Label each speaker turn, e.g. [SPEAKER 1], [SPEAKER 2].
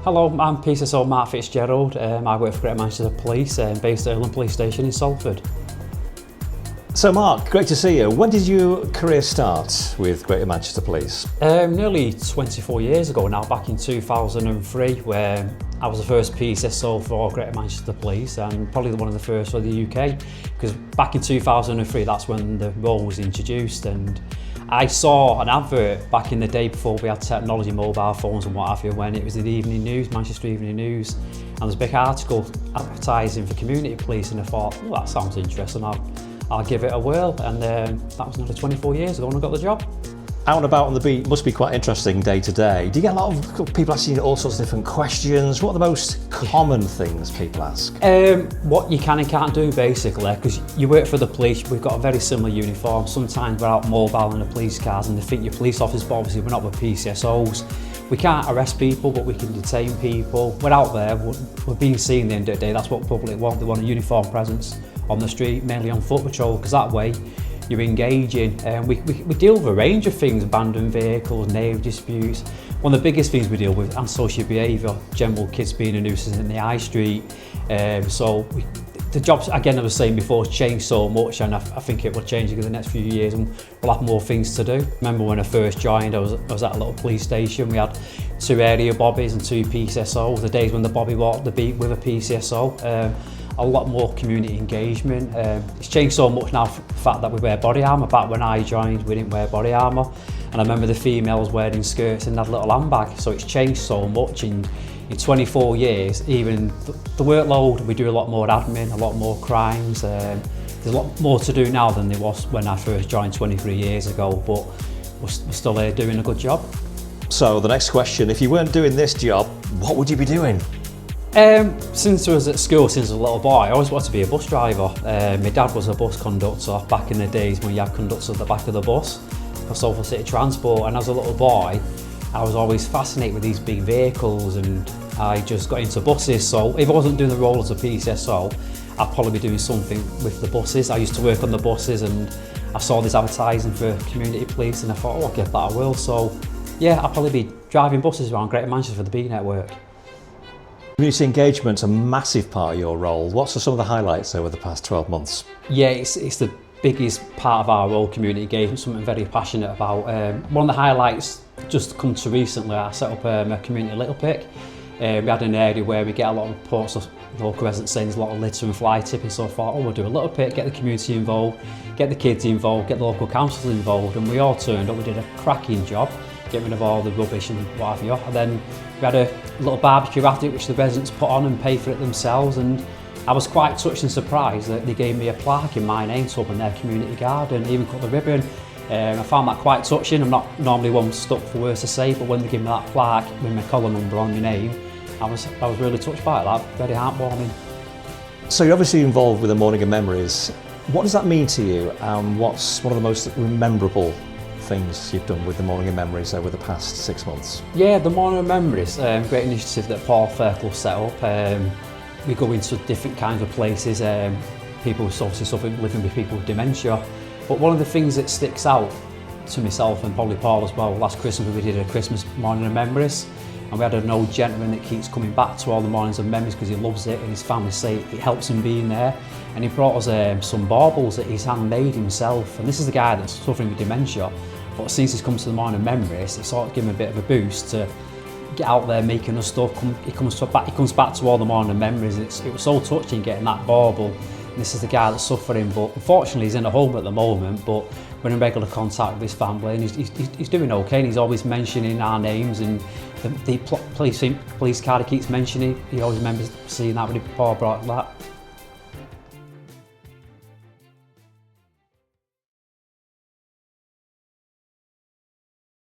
[SPEAKER 1] Hello, I'm PCSO Mark Fitzgerald. I work for Greater Manchester Police, based at Irland Police Station in Salford.
[SPEAKER 2] So Mark, great to see you. When did your career start with Greater Manchester Police?
[SPEAKER 1] Nearly 24 years ago now, back in 2003, where I was the first PCSO for Greater Manchester Police and probably one of the first for the UK, because back in 2003 that's when the role was introduced, and I saw an advert back in the day before we had technology, mobile phones and what have you, when it was in the evening news, Manchester Evening News, and there's a big article advertising for community police, and I thought, oh, that sounds interesting, I'll give it a whirl, and that was another 24 years ago and I got the job.
[SPEAKER 2] Out and about on the beat must be quite interesting day to day. Do you get a lot of people asking you all sorts of different questions? What are the most common things people ask?
[SPEAKER 1] What you can and can't do basically, because you work for the police, we've got a very similar uniform. Sometimes we're out mobile in the police cars and they think you're police officers, but obviously we're not, with PCSOs. We can't arrest people, but we can detain people. We're out there, we're being seen at the end of the day. That's what the public want. They want a uniform presence on the street, mainly on foot patrol, because that way you're engaging. We deal with a range of things, abandoned vehicles, neighbour disputes. One of the biggest things we deal with, antisocial behaviour, general kids being a nuisance in the high street. The jobs, again, I was saying before, has changed so much, and I think it will change in the next few years and we'll have more things to do. Remember when I first joined, I was at a little police station. We had 2 area bobbies and 2 PCSOs. The days when the bobby walked the beat with a PCSO. A lot more community engagement. It's changed so much now, the fact that we wear body armour. Back when I joined, we didn't wear body armour, and I remember the females wearing skirts and had a little handbag. So it's changed so much in 24 years. Even the workload, we do a lot more admin, a lot more crimes. There's a lot more to do now than there was when I first joined 23 years ago, but we're still here doing a good job.
[SPEAKER 2] So the next question, if you weren't doing this job, what would you be doing?
[SPEAKER 1] Since I was at school, since I was a little boy, I always wanted to be a bus driver. My dad was a bus conductor back in the days when you had conductors at the back of the bus for Salford City Transport, and as a little boy I was always fascinated with these big vehicles, and I just got into buses. So if I wasn't doing the role as a PCSO, I'd probably be doing something with the buses. I used to work on the buses and I saw this advertising for community police and I thought, oh, I'll give that a whirl. So yeah, I'd probably be driving buses around Greater Manchester for the B network.
[SPEAKER 2] Community engagement's a massive part of your role. What's some of the highlights over the past 12 months?
[SPEAKER 1] Yeah, it's the biggest part of our role, community engagement, something I'm very passionate about. One of the highlights just come to recently, I set up a community little pick. We had an area where we get a lot of reports of local residents saying there's a lot of litter and fly tipping, so I thought, oh, we'll do a little pick, get the community involved, get the kids involved, get the local councils involved, and we all turned up. We did a cracking job, getting rid of all the rubbish and what have you. And then we had a little barbecue after it, which the residents put on and paid for it themselves. And I was quite touched and surprised that they gave me a plaque in my name to open their community garden, even cut the ribbon. I found that quite touching. I'm not normally one stuck for words to say, but when they gave me that plaque with my collar number on my name, I was really touched by that, very heartwarming.
[SPEAKER 2] So you're obviously involved with the Morning of Memories. What does that mean to you, and what's one of the most memorable things you've done with the Morning of Memories over the past 6 months? Yeah,
[SPEAKER 1] the Morning of Memories, great initiative that Paul Fairclough set up. We go into different kinds of places, people obviously suffering, living with people with dementia. But one of the things that sticks out to myself and probably Paul as well, last Christmas we did a Christmas Morning of Memories, and we had an old gentleman that keeps coming back to all the Mornings of Memories because he loves it and his family say it helps him being there. And he brought us some baubles that he's handmade himself, and this is the guy that's suffering with dementia, but since he's come to the Morning of Memories, it sort of given him a bit of a boost to get out there making us stuff. He comes back to all the Morning of Memories, and it was so touching getting that bauble. And this is the guy that's suffering, but unfortunately he's in a home at the moment, but we're in regular contact with his family, and he's doing okay, and he's always mentioning our names, and the police card he keeps mentioning, he always remembers seeing that when Paul brought that.